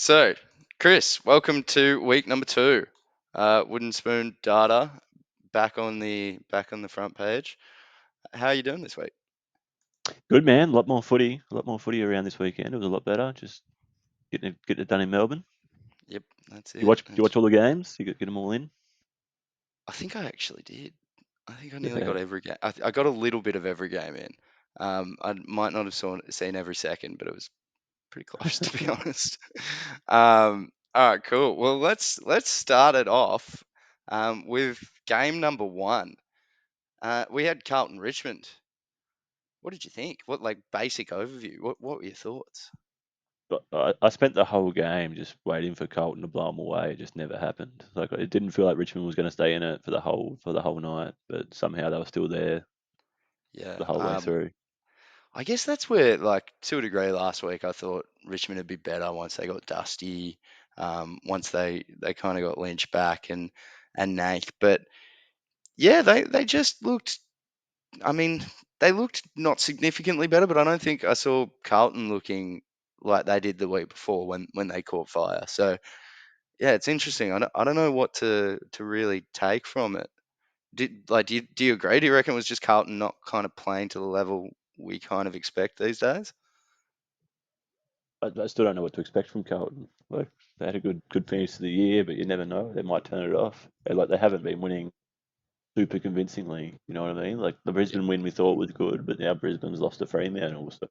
So, Kris, welcome to week number two. Wooden Spoon data back on the front page. How are you doing this week? Good man, a lot more footy around this weekend. It was a lot better. Just getting it done in Melbourne. Yep, that's You it. watch you watch all the games? You get them all in? I think I actually did. I think I nearly Yeah. got every game. I got a little bit of every game in. I might not have seen every second, but it was pretty close to be honest. All right, cool. Well, let's start it off with game number one. We had Carlton Richmond. What did you think? What like basic overview? What were your thoughts? But I spent the whole game just waiting for Carlton to blow them away. It just never happened. Like it didn't feel like Richmond was going to stay in it for the whole night, but somehow they were still there Yeah. the whole way through. I guess that's where like to a degree last week I thought Richmond would be better once they got Dusty, once they kind of got Lynch back and Nath. But yeah, they just looked. I mean, they looked not significantly better, but I don't think I saw Carlton looking like they did the week before when they caught fire. So yeah, it's interesting. I don't know what to really take from it. Do you agree? Do you reckon it was just Carlton not kind of playing to the level we kind of expect these days? I still don't know what to expect from Carlton. Like they had a good finish to the year, but you never know. They might turn it off. They haven't been winning super convincingly. You know what I mean? Like the Yeah, Brisbane win we thought was good, but now Brisbane's lost to Fremantle. So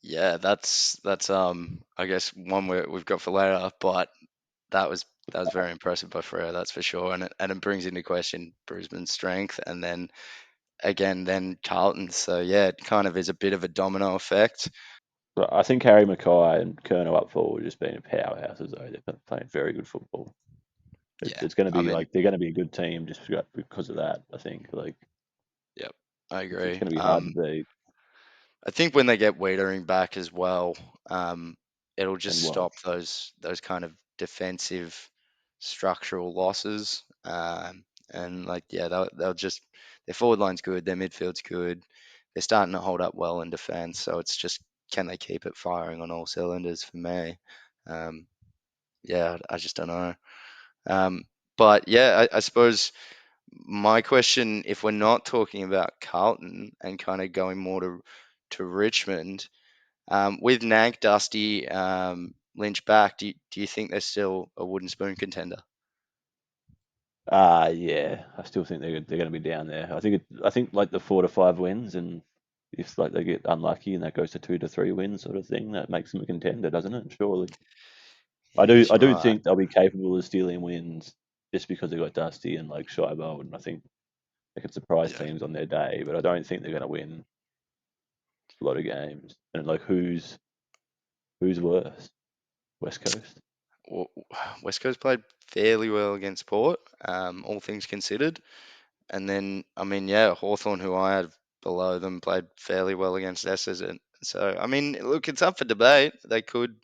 yeah, that's I guess one we've got for later, but that was that was very impressive by Freo, that's for sure, and it brings into question Brisbane's strength, and then again then Carlton. So yeah, it kind of is a bit of a domino effect. but I think Harry Mackay and Kerno up forward just been powerhouses though. They're playing very good football. Yeah, It's going to I be mean, like they're going to be a good team just because of that. I think like yep, I it's agree. going to be hard to beat. I think when they get Wiedering back as well, it'll just And what? stop those kind of defensive structural losses. And like yeah, they'll just their forward line's good, their midfield's good. They're starting to hold up well in defence, so it's just can they keep it firing on all cylinders for me? Um, yeah, I just don't know. Um, but yeah, I suppose my question, if we're not talking about Carlton and kind of going more to Richmond, with Nag, Dusty, Lynch back, do you think they're still a wooden spoon contender? Yeah, I still think they're going to be down there. I think like the 4 to 5 wins, and if like they get unlucky and that goes to 2 to 3 wins sort of thing, that makes them a contender, doesn't it? Surely. I do Yes, I you're do right. think they'll be capable of stealing wins just because they got Dusty and like Shibo, and I think they can surprise Yeah. teams on their day, but I don't think they're going to win a lot of games. And like who's worse? West Coast. W- West Coast played fairly well against Port, all things considered. And then, I mean, yeah, Hawthorn, who I had below them, played fairly well against Essendon. So, I mean, look, it's up for debate. They could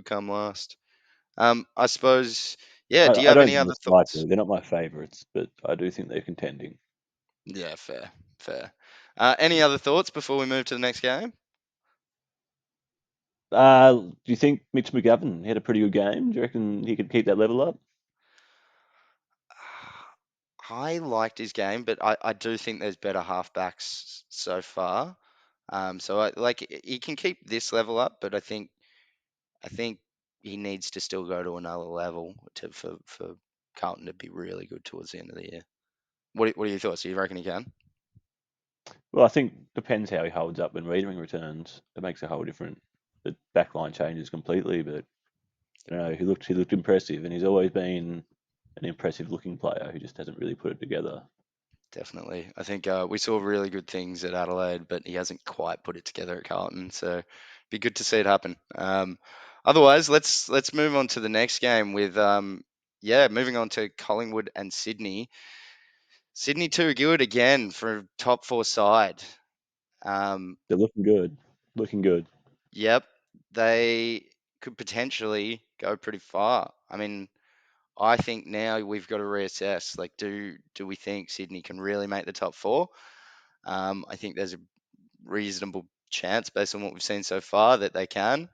come last. I suppose, yeah. Do you I have don't any think other it's thoughts? likely. They're not my favourites, but I do think they're contending. Yeah, fair, fair. Any other thoughts before we move to the next game? Do you think Mitch McGovern had a pretty good game? Do you reckon he could keep that level up? I liked his game, but I do think there's better halfbacks so far. So he can keep this level up, but I think he needs to still go to another level for Carlton to be really good towards the end of the year. What are your thoughts? Do you reckon he can? Well, I think depends how he holds up when Wiedering returns. It makes a whole different. The back line changes completely, but he looked impressive, and he's always been an impressive looking player who just hasn't really put it together. Definitely. I think we saw really good things at Adelaide, but he hasn't quite put it together at Carlton. So be good to see it happen. Otherwise, let's move on to the next game with yeah, moving on to Collingwood and Sydney. Sydney too good again for a top four side. Um, They're looking good, looking good. yep, they could potentially go pretty far. I mean, I think now we've got to reassess. Like, do we think Sydney can really make the top four? I think there's a reasonable chance based on what we've seen so far that they can.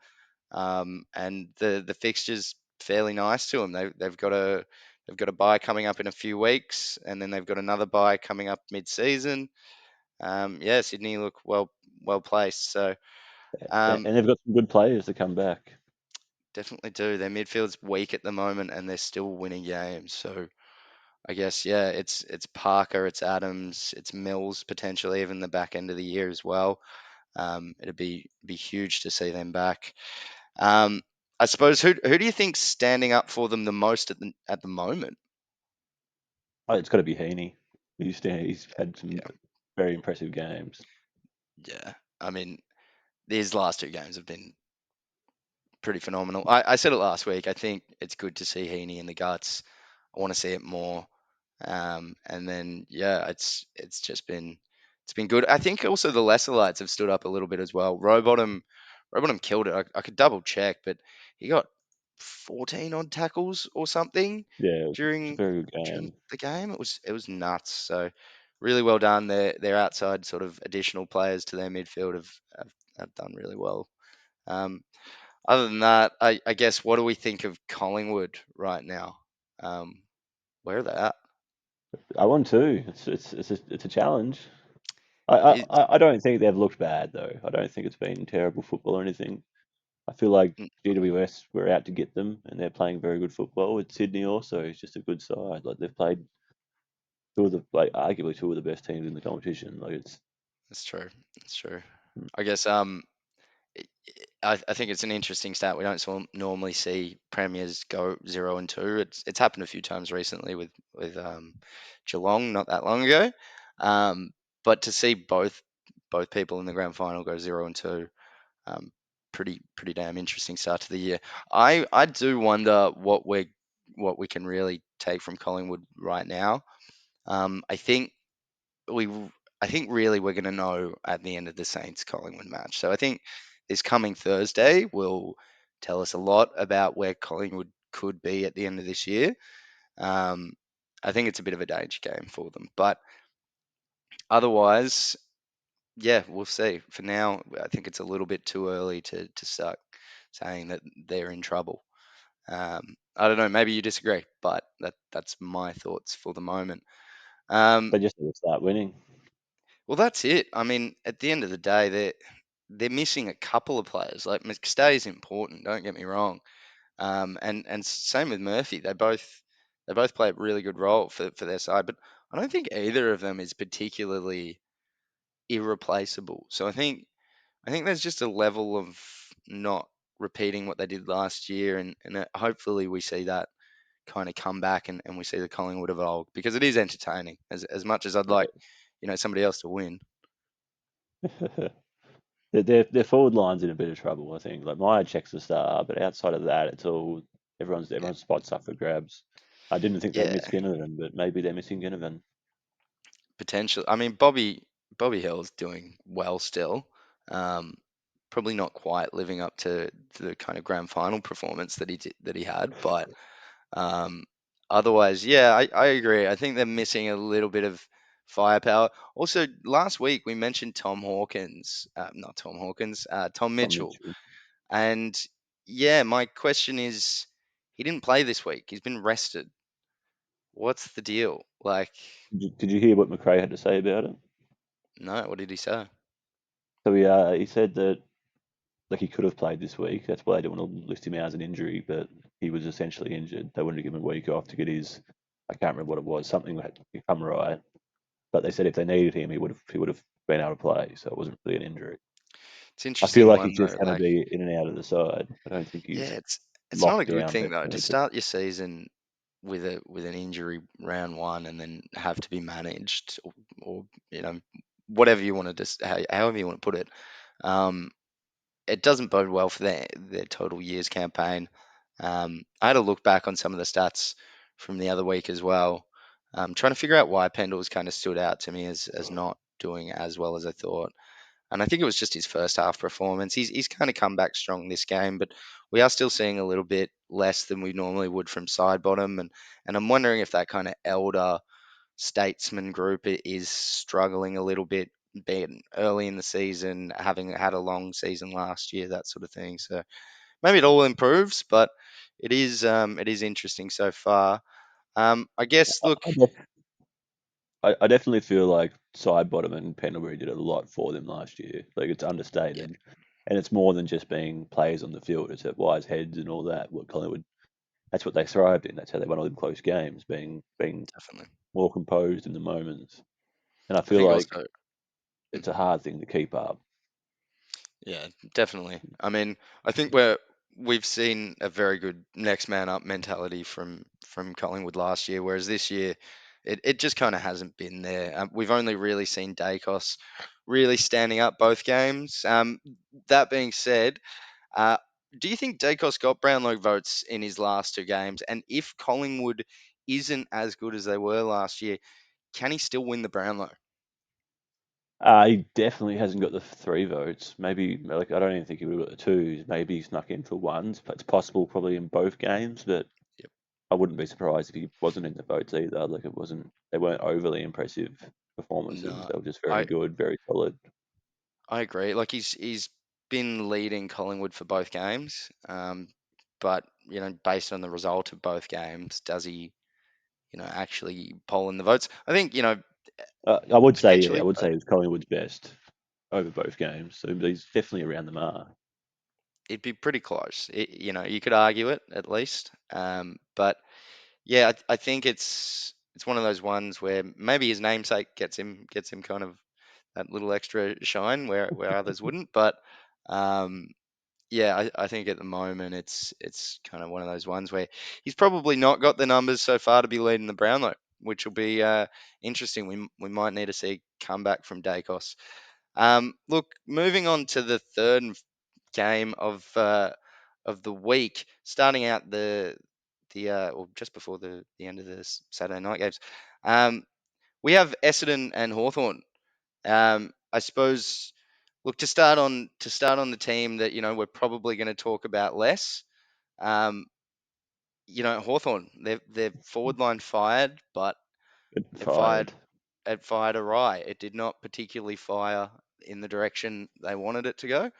and the fixtures fairly nice to them. They've got a bye coming up in a few weeks, and then they've got another bye coming up mid-season. Yeah, Sydney look well placed. So um, And they've got some good players to come back. definitely do. Their midfield's weak at the moment, and they're still winning games. So I guess yeah, it's Parker, it's Adams, it's Mills potentially even the back end of the year as well. It'd be huge to see them back. Um, I suppose who do you think's standing up for them the most at the moment? Oh, it's got to be Heaney. He's had some Yeah, very impressive games. yeah. I mean, these last two games have been pretty phenomenal. I said it last week. I think it's good to see Heaney in the guts. I want to see it more. And then yeah, it's been good. I think also the lesser lights have stood up a little bit as well. Rowbottom killed it. I could double check, but he got 14 odd tackles or something Yeah, it's a during very good during game. the game. It was nuts. So really well done. Their outside sort of additional players to their midfield have done really well. Um, Other than that, I guess what do we think of Collingwood right now? Um, where are they at? I won too. It's a challenge. It, I don't think they've looked bad though. I don't think it's been terrible football or anything. I feel like GWS were out to get them, and they're playing very good football. With Sydney also, it's just a good side. Like they've played two of the like arguably two of the best teams in the competition. Like it's that's true. That's true. mm, I guess I think it's an interesting stat. We don't normally see premiers go 0-2. It's happened a few times recently with Geelong not that long ago. Um, but to see both people in the grand final go 0-2, um, pretty damn interesting start to the year. I do wonder what we can really take from Collingwood right now. I think we I think really we're going to know at the end of the Saints Collingwood match. So I think this coming Thursday will tell us a lot about where Collingwood could be at the end of this year. Um, I think it's a bit of a danger game for them, but otherwise, yeah, we'll see. For now, I think it's a little bit too early to start saying that they're in trouble. I don't know. Maybe you disagree, but that's my thoughts for the moment. Um, they just need to start winning. Well, that's it. I mean, at the end of the day, they're missing a couple of players. Like McStay is important. Don't get me wrong. And same with Murphy. They both play a really good role for their side. But I don't think either of them is particularly irreplaceable. So I think there's just a level of not repeating what they did last year, and hopefully we see that kind of come back and we see the Collingwood evolve because it is entertaining as much as I'd like somebody else to win. Their forward line's in a bit of trouble, I think. Like Maya checks the star, but outside of that, it's all Yeah, everyone's spots up for grabs. I didn't think they'd yeah, miss Ginnivan, but maybe they're missing Ginnivan. potential. I mean, Bobby Hill's doing well still. Um, Probably not quite living up to the kind of grand final performance that he had, but um, otherwise, yeah, I agree. I think they're missing a little bit of firepower. Also, last week we mentioned Tom Hawkins, not Tom Hawkins, Tom Tom Mitchell, Mitchell. and yeah, my question is, he didn't play this week. He's been rested. What's the deal? Like, Did you hear what McRae had to say about it? no, what did he say? So he said that like he could have played this week. That's why they didn't want to list him out as an injury, but he was essentially injured. They wanted to give him a week off to get his I can't remember what it was. Something had to come right. But they said if they needed him, he would have been able to play. So it wasn't really an injury. It's an I feel interesting like one he's just though. going to Like, be in and out of the side. I don't think yeah, he's it's not a locked good down thing though to definitely. But start your season with an injury round one and then have to be managed or whatever you want to just however you want to put it. Um, it doesn't bode well for their total years campaign. I had a look back on some of the stats from the other week as well. Trying to figure out why Pendle's kind of stood out to me as not doing as well as I thought. And I think it was just his first half performance. He's kind of come back strong this game, but we are still seeing a little bit less than we normally would from side bottom. And I'm wondering if that kind of elder statesman group is struggling a little bit, being early in the season, having had a long season last year, that sort of thing. So maybe it all improves, but it is interesting so far. I guess look, I, def- I definitely feel like Sidebottom and Pendlebury did a lot for them last year. Like it's yeah, understated, and it's more than just being players on the field. It's at wise heads and all that. What Collingwood, that's what they thrived in. That's how they won all them close games, being definitely. more composed in the moments. And I I feel think like also, mm, it's a hard thing to keep up. yeah, definitely. I mean, I think we've seen a very good next man up mentality from Collingwood last year, whereas this year it just kind of hasn't been there. We've only really seen Dacos really standing up both games. That being said, uh, do you think Dacos got Brownlow votes in his last two games? And if Collingwood isn't as good as they were last year, can he still win the Brownlow? He definitely hasn't got the three votes. Maybe like I don't even think he would have got the twos. Maybe he snuck in for ones. But it's possible probably in both games. But Yep. I wouldn't be surprised if he wasn't in the votes either. Like it wasn't. They weren't overly impressive performances. No, They were just very I good, very solid. I agree. Like he's been leading Collingwood for both games, but based on the result of both games, does he actually poll in the votes? I think I would say yeah. I potentially, would but say it was Collingwood's best over both games. So he's definitely around the mark. it'd be pretty close. You could argue it at least, but yeah, I think it's one of those ones where maybe his namesake gets him kind of that little extra shine where others wouldn't, but. Um, Yeah, I think at the moment it's kind of one of those ones where he's probably not got the numbers so far to be leading the Brownlow, which will be interesting. We might need to see a comeback from Dacos. Look, moving on to the third game of the week, starting out the or just before the end of the Saturday night games. Um, we have Essendon and Hawthorn. I suppose, look, to start on the team that we're probably going to talk about less. Um, Hawthorn, their forward line fired, but But it fired fired. it fired awry. It did not particularly fire in the direction they wanted it to go.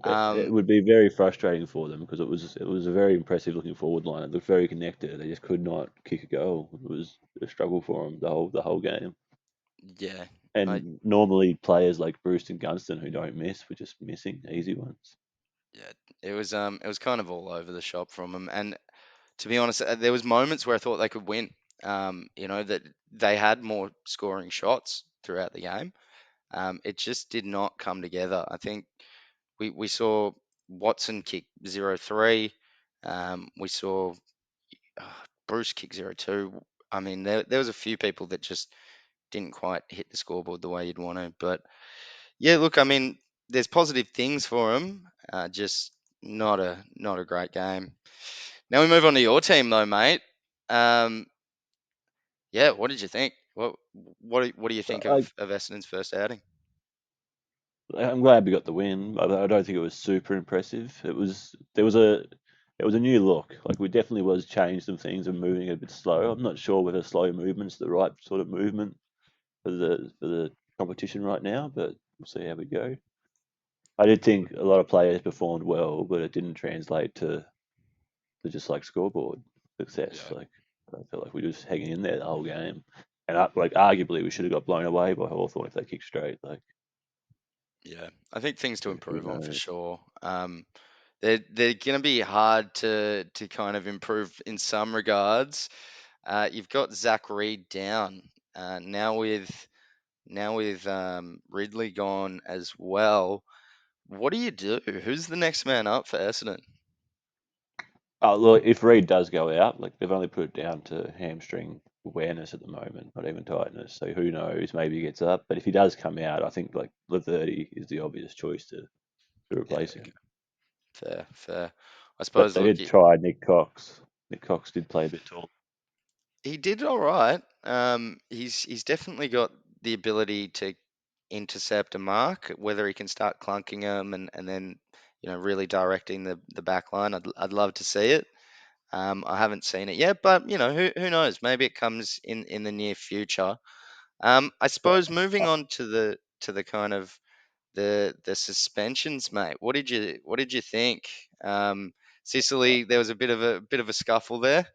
It Um, would be very frustrating for them because it was a very impressive looking forward line. It looked very connected. They just could not kick a goal. It was a struggle for them the whole game. yeah, I And normally players like Bruce and Gunston who don't miss were just missing easy ones. yeah, it was kind of all over the shop from them. And to be honest, there was moments where I thought they could win. That they had more scoring shots throughout the game. It just did not come together. I think we saw Watson kick 0-3. We saw uh, Bruce kick 0-2. I mean, there was a few people that just didn't quite hit the scoreboard the way you'd want to. But yeah, look, I mean, there's positive things for him. Just not a great game. Now we move on to your team, though, mate. Um, yeah, what did you think? What do you think I, of Essendon's first outing? I'm glad we got the win. I don't think it was super impressive. It was a new look. Like we definitely was changed some things and moving a bit slow. I'm not sure whether slow movement's the right sort of movement for the competition right now, but we'll see how we go. I did think a lot of players performed well, but it didn't translate to just like scoreboard success. Yeah, Like I felt like we were just hanging in there the whole game, and like arguably we should have got blown away by Hawthorn if they kicked straight. Like yeah. I think things to who improve on for knows? sure. They're going to be hard to kind of improve in some regards. You've got Zach Reed down now with Ridley gone as well. What do you do? Who's the next man up for Essendon? Oh, look, if Reed does go out, like they've only put it down to hamstring awareness at the moment, not even tightness. So who knows? Maybe he gets up. But if he does come out, I think like Laverty is the obvious choice to Yeah, replace okay, him. fair, fair. I But suppose. they Look, did try Nick Cox. Nick Cox did play a bit tall. he did all right. He's definitely got the ability to intercept a mark. Whether he can start clunking them and then really directing the back line, I'd love to see it. I haven't seen it yet, but who knows? Maybe it comes in the near future. I But suppose moving on to the kind of the suspensions, mate. What did you think? Sicily, there was a bit of a scuffle there.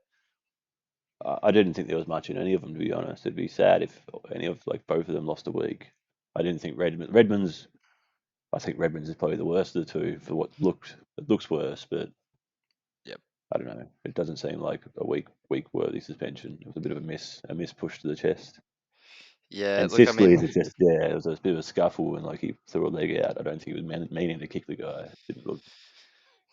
I didn't think there was much in any of them, to be honest. It'd be sad if any of like both of them lost a week. I didn't think Redmond's. I think Redmond's is probably the worst of the two for what looked. It looks worse, but Yep. I don't know. It doesn't seem like a week worthy suspension. It was a bit of a miss push to the chest. Yeah. And Look, I Sicily's, mean, it just yeah, it was a bit of a scuffle and like he threw a leg out. I don't think he was meaning to kick the guy. It didn't look.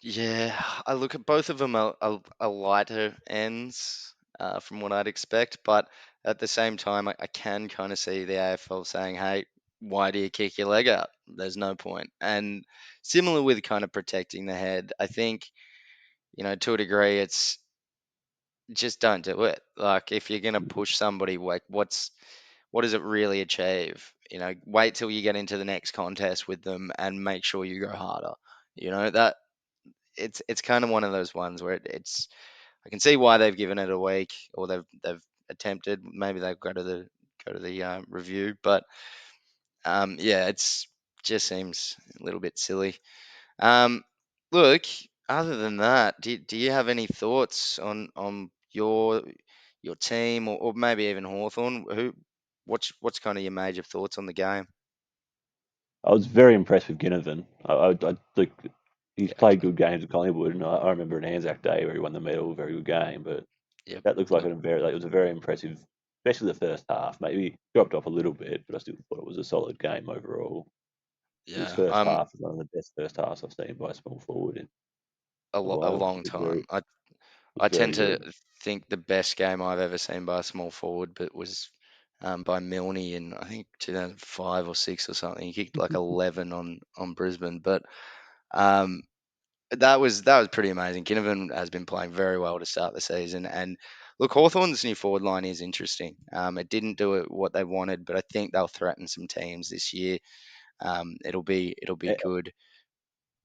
yeah. I look at both of them are lighter ends from what I'd expect, but at the same time, I can kind of see the AFL saying, "Hey, why do you kick your leg out? There's no point." And similar with kind of protecting the head, I think to a degree, it's just don't do it. Like if you're gonna push somebody, like what does it really achieve? Wait till you get into the next contest with them and make sure you go harder. That it's kind of one of those ones where it's I can see why they've given it a week or they've attempted. Maybe they'll go to the review, but yeah, it's just seems a little bit silly. Um, Look, other than that, do you have any thoughts on your team or maybe even Hawthorn? What's kind of your major thoughts on the game? I was very impressed with Ginnivan. I think he's Yeah, played good games at Collingwood, and I remember an Anzac Day where he won the medal, very good game. But yep, that looks like yep, it was a very impressive, especially the first half. Maybe dropped off a little bit, but I still thought it was a solid game overall. His yeah. first half was one of the best first halves I've seen by a small forward in a A while. long time. It was I tend very to good. think the best game I've ever seen by a small forward, but was by Milne in I think 2005 or six or something. He kicked like 11 on Brisbane, but um, that was pretty amazing. Ginnivan has been playing very well to start the season, and look, Hawthorn's new forward line is interesting. It didn't do it what they wanted, but I think they'll threaten some teams this year. It'll be good.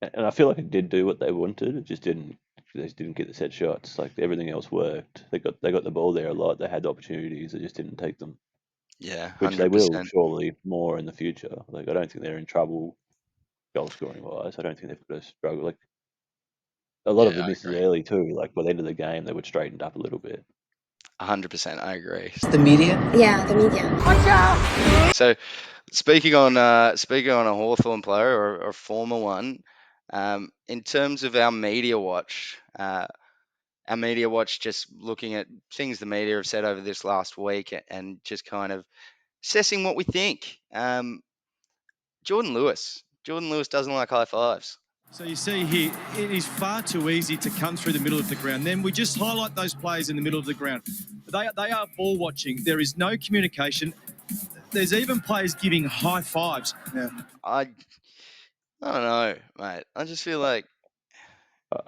And I feel like it did do what they wanted. It just didn't. They just didn't get the set shots. Like everything else worked. They got the ball there a lot. They had the opportunities. They just didn't take them, Yeah, which they will 100%. surely more in the future. Like I don't think they're in trouble goal scoring wise. I don't think they've got a struggle. Like a lot Yeah, of the I misses agree. early too. Like by the end of the game, they would straightened up a little bit. 100%, I agree. The media? Yeah, the media. Watch out! So speaking on a Hawthorn player or a former one, in terms of our media watch, just looking at things the media have said over this last week and just kind of assessing what we think. Jordan Lewis doesn't like high fives. So you see here, it is far too easy to come through the middle of the ground. Then we just highlight those players in the middle of the ground. They are ball watching. There is no communication. There's even players giving high fives. Yeah. I don't know, mate. I just feel like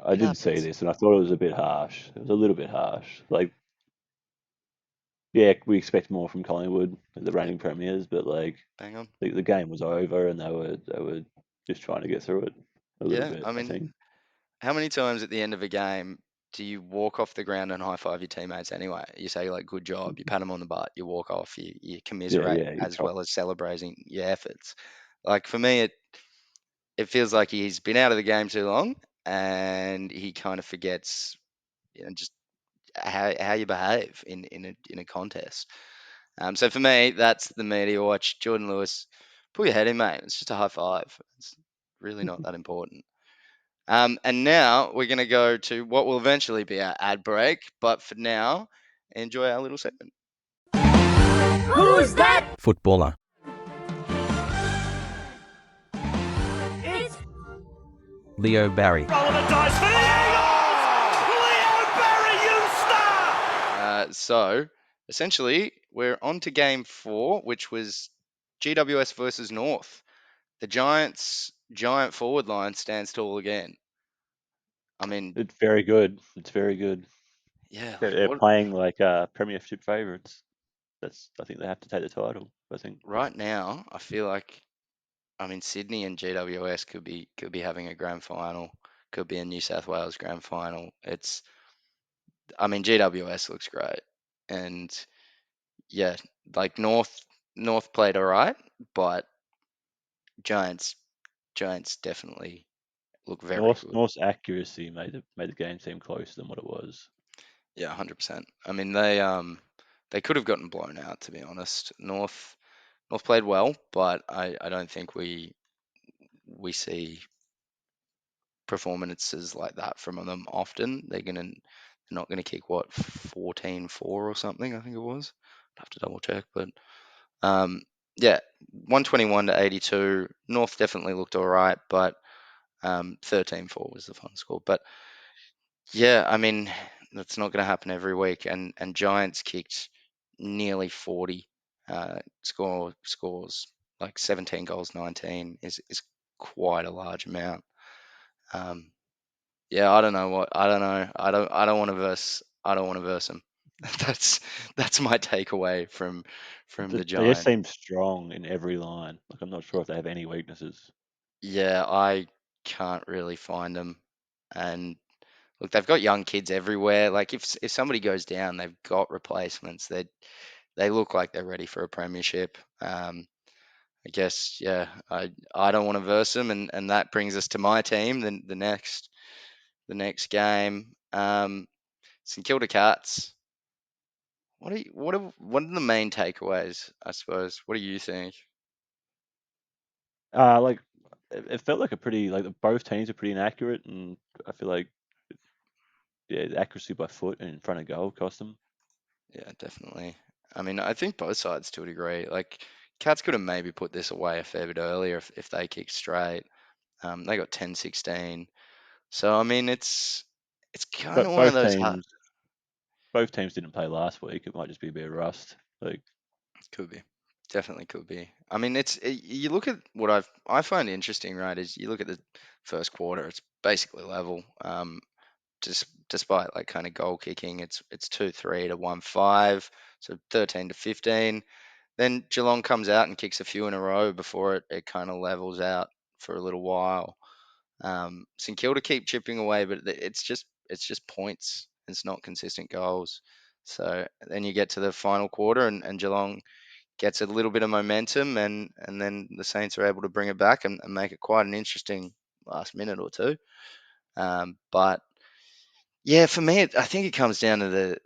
I it did see happens. this, and I thought it was a bit harsh. It was a little bit harsh. Like yeah, we expect more from Collingwood, the Yep, reigning premiers, but like bang on. the game was over, and they were just trying to get through it a little Yeah, bit. I I mean, think. how many times at the end of a game do you walk off the ground and high five your teammates anyway? You say like good job, you pat them on the butt, you walk off, you Yeah, commiserate yeah. You as try. well as celebrating your efforts. Like for me, it feels like he's been out of the game too long and he kind of forgets, just how you behave in a contest. So for me, that's the media watch. Jordan Lewis, pull your head in, mate. It's just a high five. It's really not that important. And now we're going to go to what will eventually be our ad break. But for now, enjoy our little segment. Who's that? Footballer. It's Leo Barry. roll the dice for the Eagles! Leo Barry, you star! So essentially, we're on to game 4, which was GWS versus North. The Giants' giant forward line stands tall again. I mean, It's very good. It's very good. yeah, like They're what playing like premiership favourites. I think they have to take the title. I think. right now, I feel like Sydney and GWS could be having a grand final, could be a New South Wales grand final. GWS looks great, and yeah, like North played all right, but Giants Giants definitely look very good. North's accuracy made the game seem closer than what it was. Yeah, 100%. I mean, they could have gotten blown out, to be honest. North played well, but I don't think we see performances like that from them often. They're not gonna kick what 14-4 or something, I think it was. I'd have to double check, but um, yeah, 121 to 82. North definitely looked all right, but 13-4 was the final score. But yeah, I mean, that's not going to happen every week. And Giants kicked nearly 40. Scores like 17 goals, 19 is quite a large amount. Um, yeah, I don't know what I don't know. I don't want to verse. I don't want to verse them. That's that's my takeaway from the They just Giants. seem strong in every line. Like I'm not sure if they have any weaknesses. Yeah, I can't really find them. And look, they've got young kids everywhere. Like if somebody goes down, they've got replacements. They look like they're ready for a premiership. I guess yeah. I don't want to verse them, and that brings us to my team. Then the next game, St Kilda Cats. What are the main takeaways? I suppose. What do you think? Like it felt like a pretty like both teams are pretty inaccurate, and I feel like the accuracy by foot and in front of goal cost them. Yeah, definitely. I mean, I think both sides to a degree. Like, Cats could have maybe put this away a fair bit earlier if they kicked straight. They got 10-16. So, I mean, it's kind But of one of those hard. both teams didn't play last week. It might just be a bit of rust. Like Could be. Definitely could be. I mean, you look at what I find interesting, right, is you look at the first quarter, it's basically level. Just despite like kind of goal kicking, it's 2-3 to 1-5, so 13 to 15. Then Geelong comes out and kicks a few in a row before it kind of levels out for a little while. St Kilda keep chipping away, but it's just points. It's not consistent goals. So then you get to the final quarter, and Geelong gets a little bit of momentum, and then the Saints are able to bring it back and make it quite an interesting last minute or two. But yeah, for me, I think it comes down to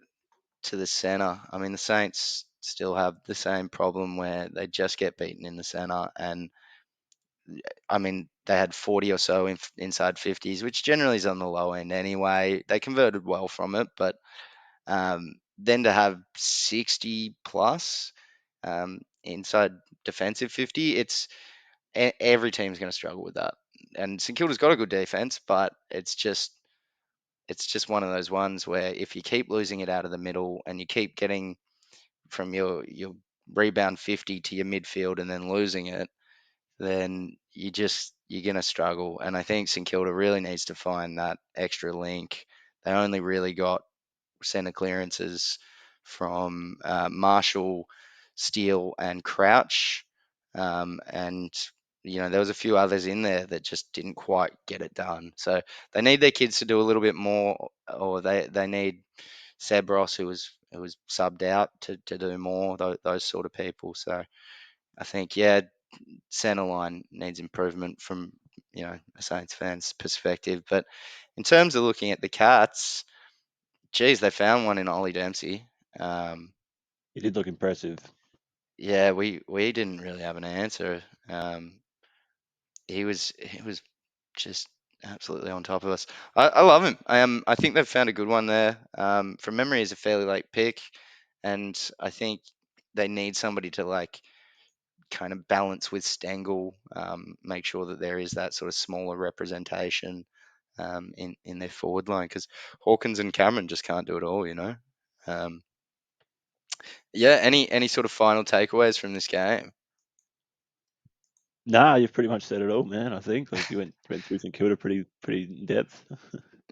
the center. I mean, the Saints still have the same problem where they just get beaten in the center, and I mean they had 40 or so inside 50s, which generally is on the low end anyway. They converted well from it, but then to have 60 plus inside defensive 50, every team's going to struggle with that. And St Kilda's got a good defense, but it's just one of those ones where if you keep losing it out of the middle and you keep getting from your rebound 50 to your midfield and then losing it, then you're gonna struggle. And I think St Kilda really needs to find that extra link. They only really got centre clearances from Marshall, Steele, and Crouch, and there was a few others in there that just didn't quite get it done. So they need their kids to do a little bit more, or they need Seb Ross, who was subbed out to do more. Those sort of people. So I think yeah, centre line needs improvement from a Saints fan's perspective. But in terms of looking at the Cats, geez, they found one in Ollie Dempsey. Um, it did look impressive. yeah, we didn't really have an answer. He was just absolutely on top of us. I love him. I think they've found a good one there. From memory, he's a fairly late pick, and I think they need somebody to like kind of balance with Stengel, make sure that there is that sort of smaller representation in their forward line because Hawkins and Cameron just can't do it all. Um, yeah. Any sort of final takeaways from this game? Nah, you've pretty much said it all, man. I think like you went through St Kilda pretty in depth.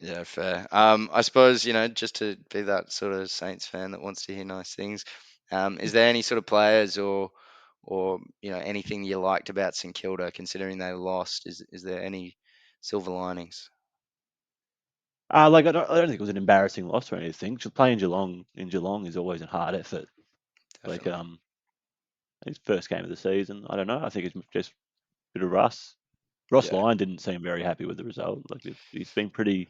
Yeah, fair. I suppose, just to be that sort of Saints fan that wants to hear nice things, is there any sort of players or anything you liked about St Kilda considering they lost? Is there any silver linings? Like I don't think it was an embarrassing loss or anything. Just playing Geelong in Geelong is always a hard effort. Like Definitely. it's first game of the season. I don't know. I think it's just a bit of rust. Ross Yeah. Lyon didn't seem very happy with the result. Like he's been pretty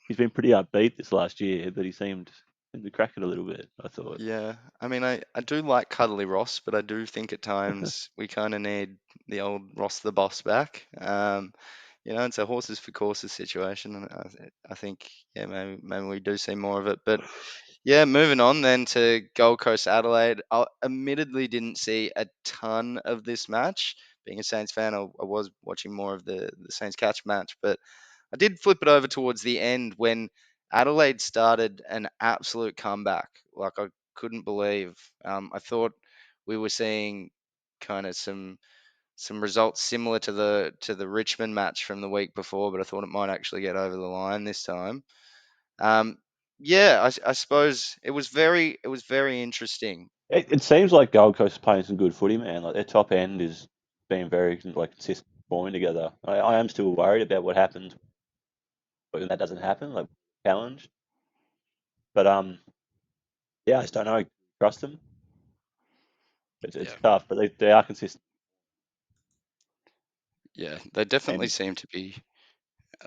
upbeat this last year, but he seemed to crack it a little bit, I thought. Yeah, I mean, I do like Cuddly Ross, but I do think at times we kind of need the old Ross the Boss back. It's a horses for courses situation, and I think yeah, maybe we do see more of it. But yeah, moving on then to Gold Coast Adelaide. I admittedly didn't see a ton of this match. Being a Saints fan, I was watching more of the Saints catch match, but I did flip it over towards the end when Adelaide started an absolute comeback. Like I couldn't believe. I thought we were seeing kind of some results similar to the Richmond match from the week before, but I thought it might actually get over the line this time. Um, yeah, I suppose it was very interesting. It seems like Gold Coast is playing some good footy, man. Like their top end is being very consistent performing together. I am still worried about what happens when that doesn't happen, like challenge. But yeah, I just don't know. Trust them. It's Yeah, tough, but they are consistent. yeah, they definitely And seem to be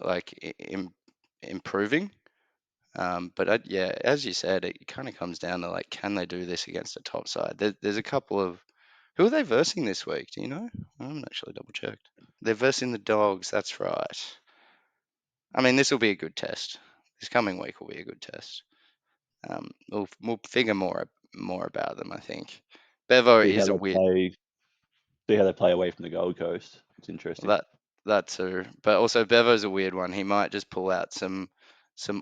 like improving. But yeah, as you said, it kind of comes down to like, can they do this against a top side? There's a couple of who are they versing this week? Do you know? I haven't actually double checked. They're versing the Dogs. That's right. I mean, this will be a good test. This coming week will be a good test. We'll figure more about them. I think. Bevo see how is a they weird. play. See how they play away from the Gold Coast. It's interesting. That too, but also Bevo's a weird one. He might just pull out some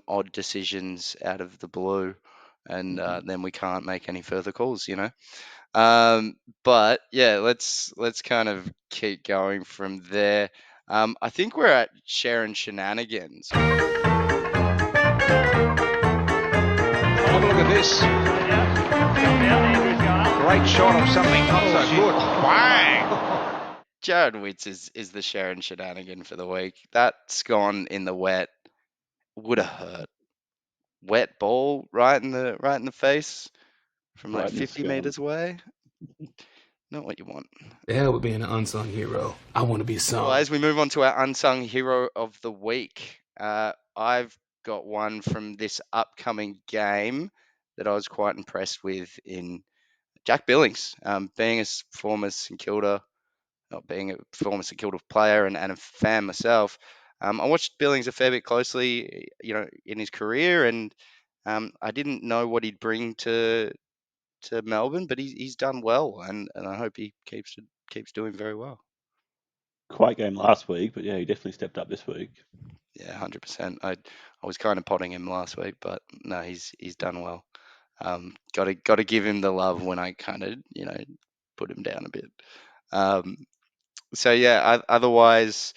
odd decisions out of the blue, and then we can't make any further calls. But yeah, let's kind of keep going from there. I think we're at Sharon Shenanigans. Have a look at this. Great shot of something not so good. Bang! Jared Witz is the Sharon Shenanigan for the week. That's gone in the wet. Would have hurt. Wet ball right in the face from like Right in the 50 scum. meters away. Not what you want. The hell with being an unsung hero. I want to be sung. Anyways, we move on to our unsung hero of the week. I've got one from this upcoming game that I was quite impressed with in Jack Billings, being a former St Kilda, not being a former St Kilda player and a fan myself. I watched Billings a fair bit closely, in his career, and I didn't know what he'd bring to Melbourne, but he's done well, and I hope he keeps doing very well. Quite game last week, but yeah, he definitely stepped up this week. Yeah, 100%. I was kind of potting him last week, but no, he's done well. Got to give him the love when I kind of put him down a bit. Um, so yeah, otherwise,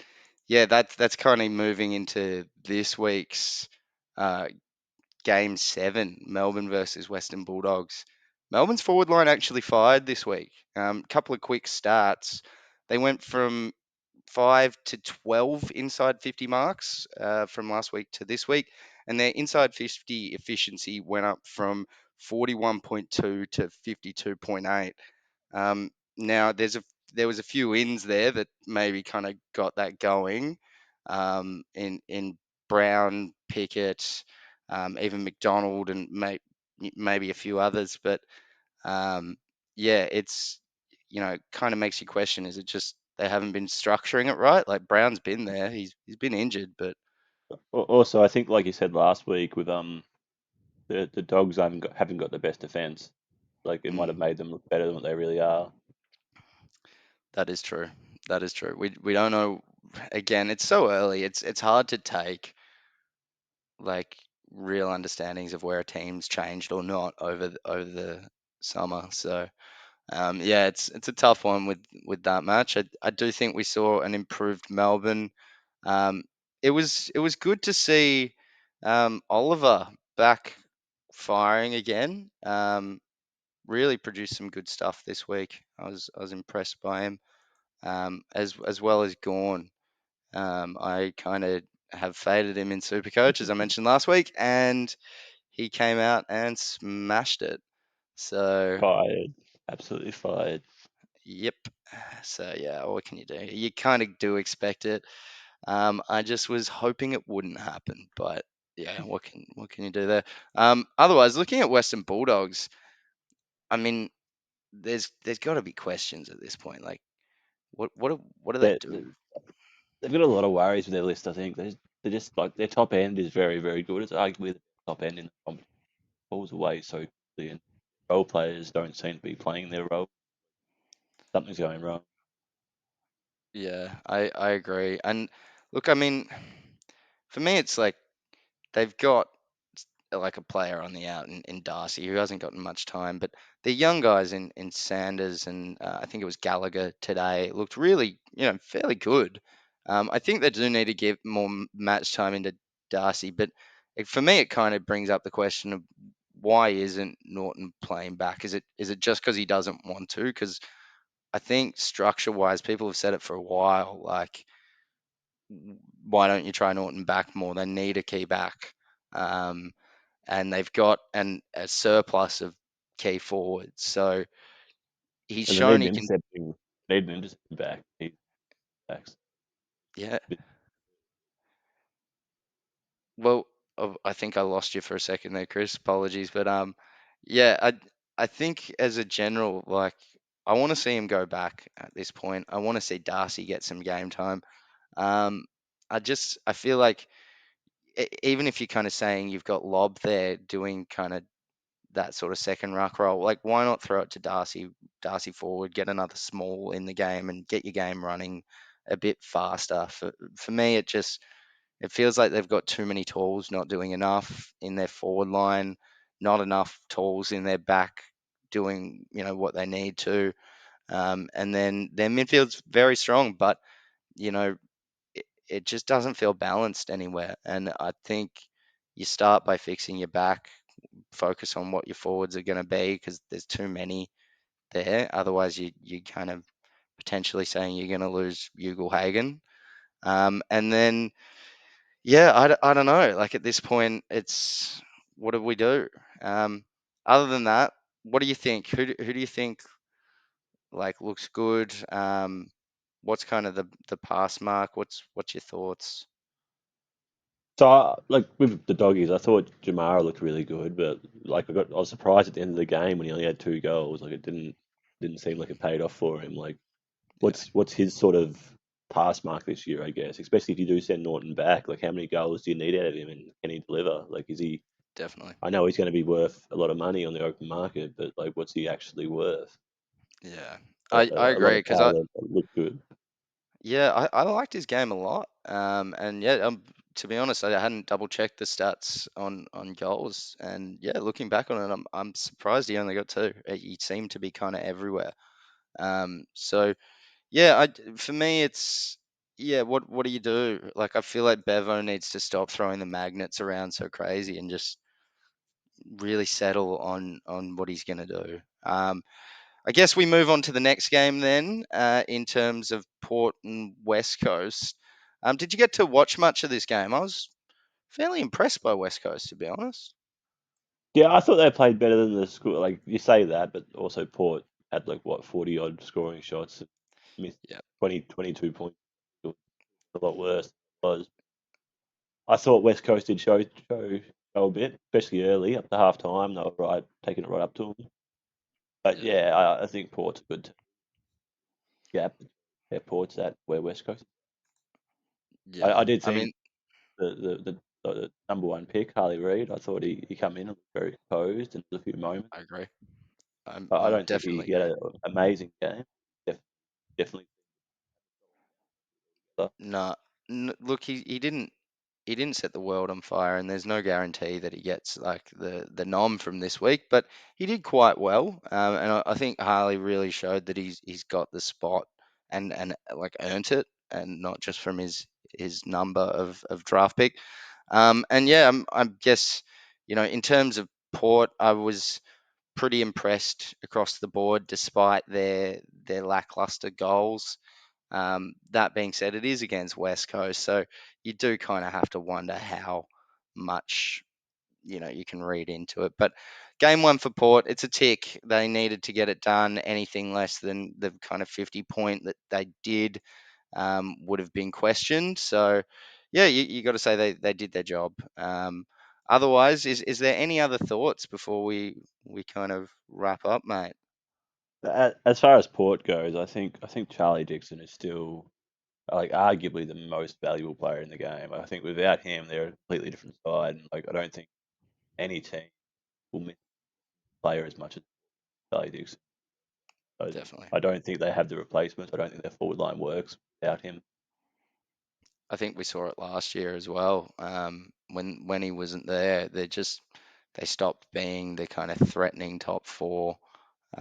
yeah, that's kind of moving into this week's game 7, Melbourne versus Western Bulldogs. Melbourne's forward line actually fired this week. Couple of quick stats. They went from 5 to 12 inside 50 marks from last week to this week, and their inside 50 efficiency went up from 41.2 to 52.8. Now there was a few ins there that maybe kind of got that going. In Brown, Pickett, even McDonald, and maybe a few others, but um, yeah, it's kind of makes you question: is it just they haven't been structuring it right? Like Brown's been there, he's been injured, but Also, I think, like you said last week, with the Dogs haven't got the best defense. Like it might have made them look better than what they really are. that is true. That is true. We don't know. Again, it's so early. It's hard to take like real understandings of where a team's changed or not over the summer. So yeah, it's a tough one with that match. I do think we saw an improved Melbourne. Um, it was good to see Oliver back firing again. Really produced some good stuff this week. I was impressed by him. As well as Gorn. I kind of have faded him in Supercoach, as I mentioned last week, and he came out and smashed it. So Fired, absolutely fired. Yep. So yeah, what can you do? You kind of do expect it. I just was hoping it wouldn't happen, but yeah, what can you do there? Otherwise, looking at Western Bulldogs, I mean, there's got to be questions at this point. Like, what do they They, do? they've got a lot of worries with their list. I think they're just like their top end is very very good. It's arguably the top end in the competition. Falls away so quickly, and role players don't seem to be playing their role. Something's going wrong. Yeah, I agree. And look, I mean, for me, it's like they've got like a player on the out in Darcy who hasn't gotten much time, but the young guys in Sanders and I think it was Gallagher today looked really, fairly good. I think they do need to give more match time into Darcy, but for me, it kind of brings up the question of why isn't Norton playing back? Is it just because he doesn't want to? Because I think structure wise, people have said it for a while, like why don't you try Norton back more? They need a key back. Um, and they've got a surplus of key forwards. So he's And they need shown an he can. intercepting, need an intercepting back. He backs. Yeah. Well, I think I lost you for a second there, Chris. Apologies, but yeah, I think as a general, like I want to see him go back at this point. I want to see Darcy get some game time. Um, I feel like even if you're kind of saying you've got Lob there doing kind of that sort of second ruck role. Like, why not throw it to Darcy forward, get another small in the game, and get your game running a bit faster? For me, it feels like they've got too many tools, not doing enough in their forward line, not enough tools in their back, doing what they need to. And then their midfield's very strong, but you know it just doesn't feel balanced anywhere. And I think you start by fixing your back, focus on what your forwards are going to be because there's too many there. Otherwise, you kind of potentially saying you're going to lose Ugle Hagen. And then, yeah, I don't know. Like at this point, it's what do we do? Other than that, what do you think? Who do you think like looks good? What's kind of the pass mark? What's your thoughts? So, like with the doggies, I thought Jamara looked really good, but like I was surprised at the end of the game when he only had 2 goals. Like it didn't seem like it paid off for him. Like Yeah, what's his sort of pass mark this year? I guess, especially if you do send Norton back. Like how many goals do you need out of him, and can he deliver? Like is he? definitely. I know he's going to be worth a lot of money on the open market, but like what's he actually worth? Yeah, But I a lot agree of because talent looked good. yeah, I liked his game a lot. And yeah, to be honest, I hadn't double checked the stats on goals, and yeah, looking back on it, I'm surprised he only got two. He seemed to be kind of everywhere. So yeah, for me, it's yeah. What do you do? Like, I feel like Bevo needs to stop throwing the magnets around so crazy and just really settle on what he's gonna do. I guess we move on to the next game then, in terms of Port and West Coast. Did you get to watch much of this game? I was fairly impressed by West Coast, to be honest. Yeah, I thought they played better than the school. Like you say that, but also Port had like what 40 odd scoring shots, missed Yeah, 22 points. It was a lot worse than it was. I thought West Coast did show a bit, especially early up to half time. They were right, taking it right up to them. But yeah, yeah, I think Port's a good gap. Yeah, Port's at where West Coast. I yeah. did I think mean, the number one pick, Harley Reid. I thought he come in and looked very composed and took a few moments. I agree. I I'm don't think definitely he had agree. an amazing game. Definitely. No, look, he didn't set the world on fire, and there's no guarantee that he gets like the nom from this week, but he did quite well, and I think Harley really showed that he's got the spot and like earned it, and not just from his number of draft pick. And yeah, I guess in terms of Port, I was pretty impressed across the board, despite their lackluster goals. That being said, it is against West Coast, so you do kind of have to wonder how much you can read into it. But game one for Port, it's a tick. They needed to get it done. Anything less than the kind of 50 point that they did would have been questioned. So, yeah, you got to say they did their job. Otherwise, is there any other thoughts before we kind of wrap up, mate? As far as Port goes, I think Charlie Dixon is still like arguably the most valuable player in the game. I think without him, they're a completely different side. And like I don't think any team will miss a player as much as Charlie Dixon. I, Definitely. I don't think they have the replacements. I don't think their forward line works without him. I think we saw it last year as well. When he wasn't there, they stopped being the kind of threatening top four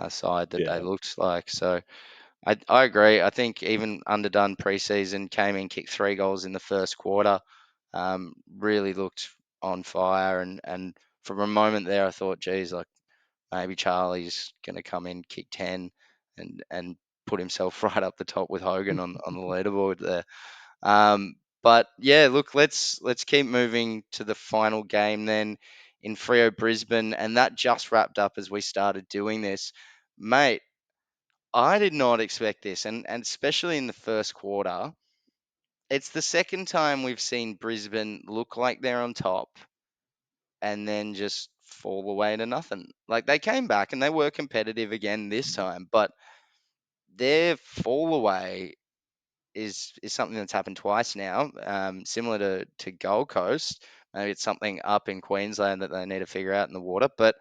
side that they Yeah, looked like. So I agree. I think even underdone preseason came in, kicked 3 goals in the first quarter, really looked on fire. And from a moment there, I thought, geez, like maybe Charlie's going to come in, kick 10, and put himself right up the top with Hogan on the leaderboard there. But yeah, look, let's keep moving to the final game then in Freo Brisbane, and that just wrapped up as we started doing this, mate. I did not expect this, and especially in the first quarter. It's the second time we've seen Brisbane look like they're on top and then just fall away to nothing. Like they came back and they were competitive again this time, but their fall away is something that's happened twice now, similar to Gold Coast. Maybe it's something up in Queensland that they need to figure out in the water. But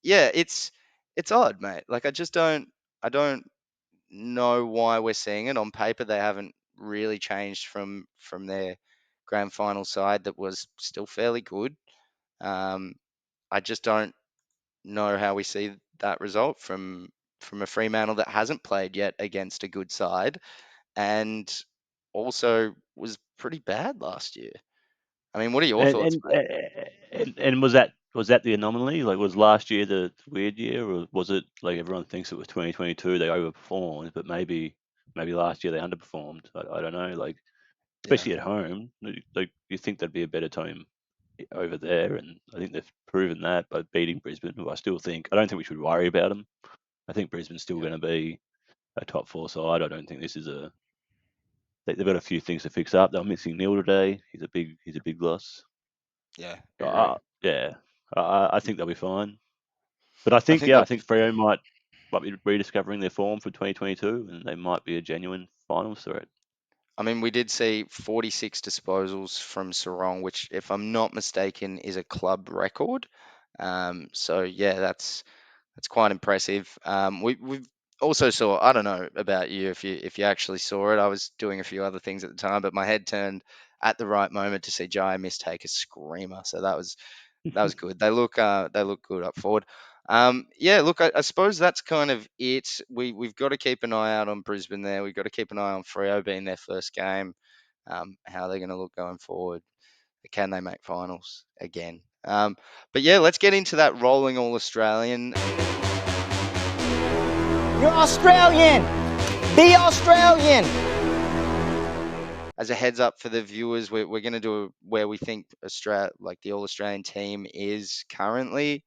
yeah, it's odd, mate. Like I don't know why we're seeing it. On paper, they haven't really changed from their grand final side that was still fairly good. Um, I just don't know how we see that result from a Fremantle that hasn't played yet against a good side and also was pretty bad last year. I mean, what are your and thoughts, and mate? and was that the anomaly? Like, was last year the weird year, or was it like everyone thinks it was 2022? They overperformed, but maybe last year they underperformed. I don't know. Like, Yeah, especially at home, like you think there'd be a better team over there, and I think they've proven that by beating Brisbane, who I don't think we should worry about them. I think Brisbane's still yeah, going to be a top four side. I don't think this is they've got a few things to fix up. They're missing Neil today. He's a big loss. yeah, agree. Yeah, I think they'll be fine. But I I think think yeah, I they'll. think Freo might be rediscovering their form for 2022, and they might be a genuine finals threat. I mean, we did see 46 disposals from Sarong, which, if I'm not mistaken, is a club record. So yeah, that's quite impressive. We've also saw. I don't know about you if you actually saw it. I was doing a few other things at the time, but my head turned at the right moment to see Jai Miss take a screamer. So that was good. They look good up forward. Yeah, look, I suppose that's kind of it. We've got to keep an eye out on Brisbane there. We've got to keep an eye on Freo being their first game. How they're going to look going forward. Can they make finals again? But yeah, let's get into that rolling all Australian. You're Australian! Be Australian! As a heads up for the viewers, we're going to do where we think Australia, like the All Australian team, is currently.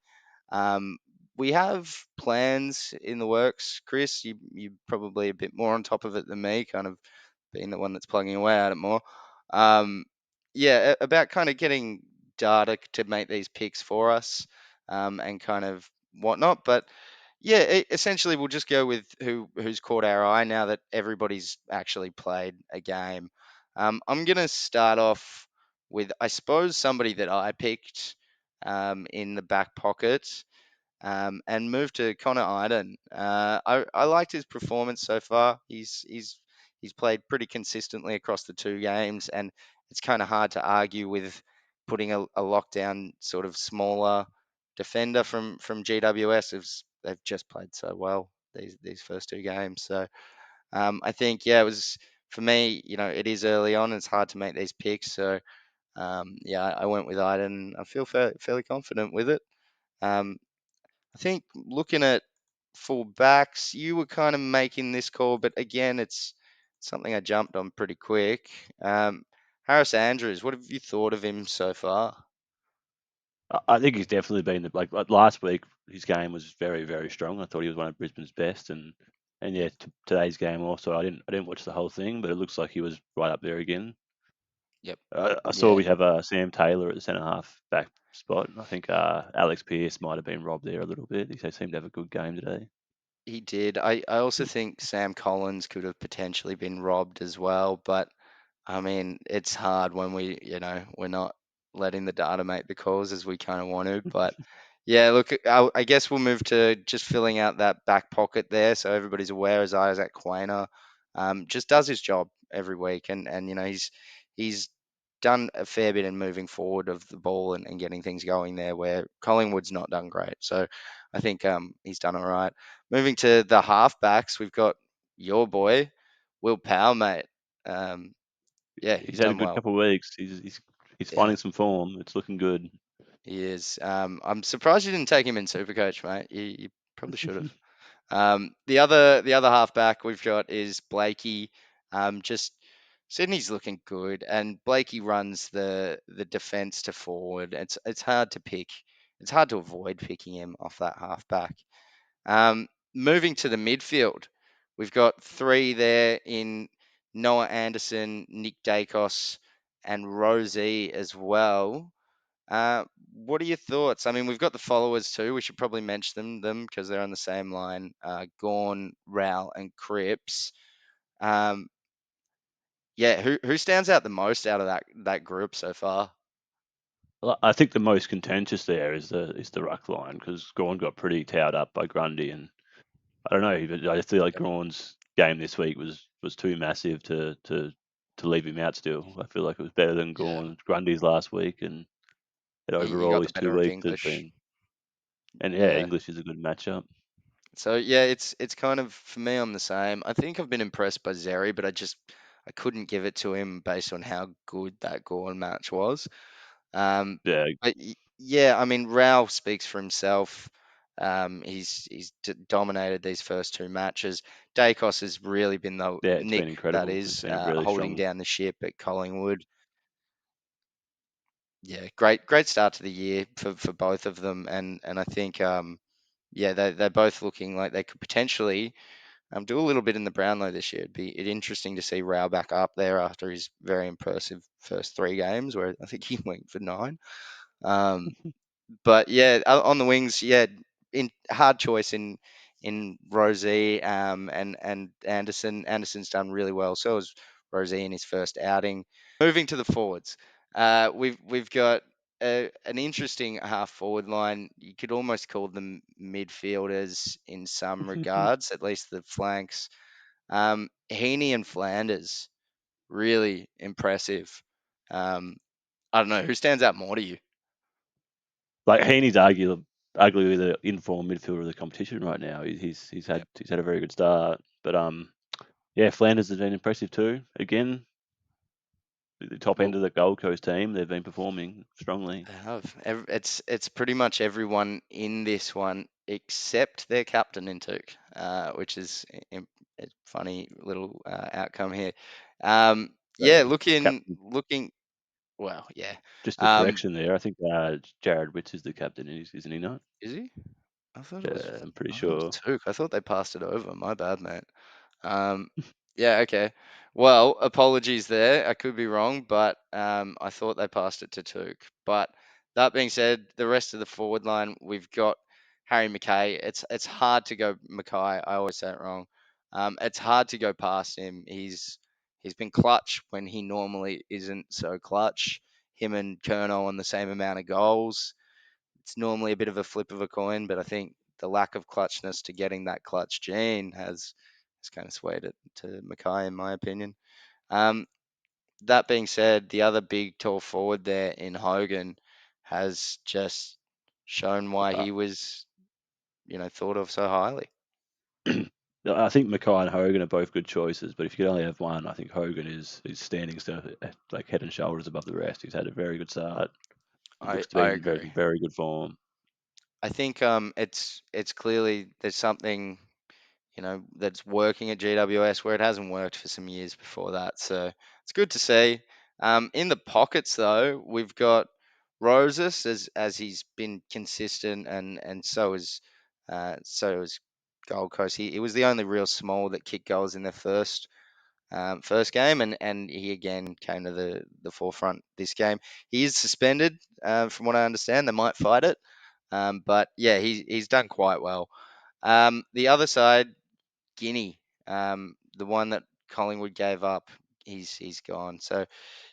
Um, we have plans in the works, Kris. You probably a bit more on top of it than me, kind of being the one that's plugging away at it more. Um, yeah, about kind of getting data to make these picks for us, and kind of whatnot. But yeah, essentially we'll just go with who's caught our eye now that everybody's actually played a game. I'm gonna start off with, I suppose, somebody that I picked in the back pocket, and move to Connor Iden. I liked his performance so far. He's played pretty consistently across the two games, and it's kind of hard to argue with putting a lockdown sort of smaller defender from GWS, as they've just played so well these first two games. So I think, yeah, it was for me. It is early on. It's hard to make these picks. So yeah, I went with Iden. I feel fairly confident with it. Um, I think looking at full backs, you were kind of making this call, but again, it's something I jumped on pretty quick. Harris Andrews, what have you thought of him so far? I think he's definitely been like last week. His game was very, very strong. I thought he was one of Brisbane's best, and yeah, today's game also. I didn't watch the whole thing, but it looks like he was right up there again. Yep. I saw Yeah, we have Sam Taylor at the centre half back spot. I think Alex Pearce might have been robbed there a little bit. He seemed to have a good game today. he did. I also think Sam Collins could have potentially been robbed as well, but I mean, it's hard when we're not letting the data make the calls as we kind of want to. But yeah, look, I guess we'll move to just filling out that back pocket there, so everybody's aware. As Isaac Quainer just does his job every week, and he's done a fair bit in moving forward of the ball and getting things going there, where Collingwood's not done great. So I think he's done all right. Moving to the halfbacks, we've got your boy Will Powell, mate. Um, yeah, He's he's had a done good well. couple of weeks. He's Yeah, finding some form. It's looking good. he is. I'm surprised you didn't take him in Supercoach, mate. You probably should have. The other halfback we've got is Blakey. Just Sydney's looking good, and Blakey runs the defense to forward. It's hard to pick. It's hard to avoid picking him off that halfback. Moving to the midfield, we've got three there in Noah Anderson, Nick Dacos, and Rosie as well. What are your thoughts? I mean, we've got the followers too. We should probably mention them because they're on the same line. Gorn, Rao, and Cripps. Um, yeah, who stands out the most out of that group so far? Well, I think the most contentious there is the ruck line because Gorn got pretty towed up by Grundy, and I don't know, but I just feel like Gorn's game this week was too massive to leave him out. Still, I feel like it was better than Yeah, Grundy's last week, and you overall got the his two better of weeks has English. been. And yeah, Yeah. English is a good matchup. So yeah, it's kind of for me. I'm the same. I think I've been impressed by Zeri, but I couldn't give it to him based on how good that Gorn match was. Yeah, But yeah, I mean, Rao speaks for himself. He's dominated these first two matches. Dacos has really been the yeah, it's been Nick that incredible. It's is been a really holding strong. down the ship at Collingwood. Yeah, great start to the year for both of them, and I think yeah, they're both looking like they could potentially do a little bit in the Brownlow this year. It'd interesting to see Rao back up there after his very impressive first three games, where I think he went for 9. Um, but yeah, on the wings, yeah, in hard choice in Rosie and Anderson. Anderson's done really well. So has Rosie in his first outing. Moving to the forwards, we've got an interesting half forward line. You could almost call them midfielders in some regards, at least the flanks. Heaney and Flanders, really impressive. Um, I don't know who stands out more to you. Like Heaney's arguably the informed midfielder of the competition right now. Yep. He's had a very good start, but yeah, Flanders has been impressive too. Again, the top Well, end of the Gold Coast team, they've been performing strongly. they have. It's pretty much everyone in this one except their captain in Took, which is a funny little outcome here. Yeah, So, looking captain, looking. Well, yeah. just a Um, correction there. I think Jared Witts is the captain, isn't he not? is he? I thought it was. Yeah, I'm pretty I thought it was sure. Took. I thought they passed it over. My bad, mate. Um, yeah, okay. Well, apologies there. I could be wrong, but I thought they passed it to Took. But that being said, the rest of the forward line, we've got Harry Mackay. It's hard to go Mackay. I always say it wrong. It's hard to go past him. He's been clutch when he normally isn't so clutch. Him and Kerno on the same amount of goals. It's normally a bit of a flip of a coin, but I think the lack of clutchness to getting that clutch gene has kind of swayed it to Mackay, in my opinion. Um, that being said, the other big tall forward there in Hogan has just shown why Uh, he was, thought of so highly. I think Mackay and Hogan are both good choices, but if you could only have one, I think Hogan is standing still, like head and shoulders above the rest. He's had a very good start. He I looks to be I in very agree. very good form. I think it's clearly there's something that's working at GWS where it hasn't worked for some years before that. So it's good to see. In the pockets, though, we've got Roses as he's been consistent, and so is Gold Coast. He was the only real small that kicked goals in their first game, and he again came to the forefront this game. He is suspended, from what I understand. They might fight it, but yeah, he's done quite well. The other side, Guinea, the one that Collingwood gave up, he's gone. So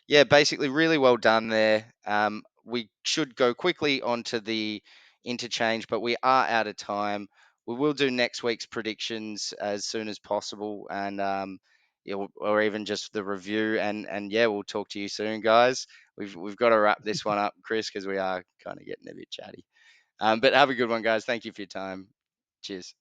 yeah, basically really well done there. We should go quickly onto the interchange, but we are out of time. We will do next week's predictions as soon as possible, and yeah, or even just the review. And yeah, we'll talk to you soon, guys. We've got to wrap this one up, Kris, because we are kind of getting a bit chatty. But have a good one, guys. Thank you for your time. Cheers.